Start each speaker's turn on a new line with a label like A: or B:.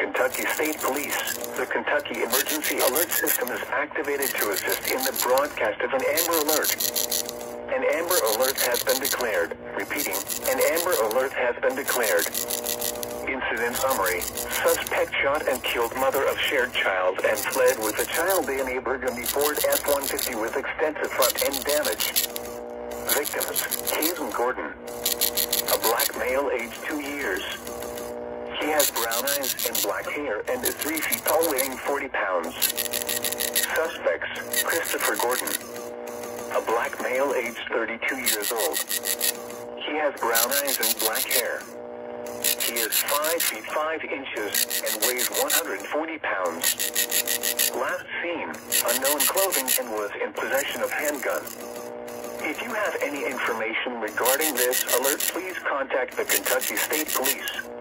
A: Kentucky State Police. The Kentucky Emergency Alert System is activated to assist in the broadcast of an Amber Alert. An Amber Alert has been declared. Repeating, an Amber Alert has been declared. Incident summary. Suspect shot and killed mother of shared child and fled with the child in a burgundy Ford F-150 with extensive front end damage. Victims, Kaysen Gordon. A black male aged 2 years. He has brown eyes and black hair and is 3 feet tall, weighing 40 pounds. Suspects, Christopher Gordon. A black male aged 32 years old. He has brown eyes and black hair. He is 5 feet 5 inches and weighs 140 pounds. Last seen, unknown clothing, and was in possession of handgun. If you have any information regarding this alert, please contact the Kentucky State Police.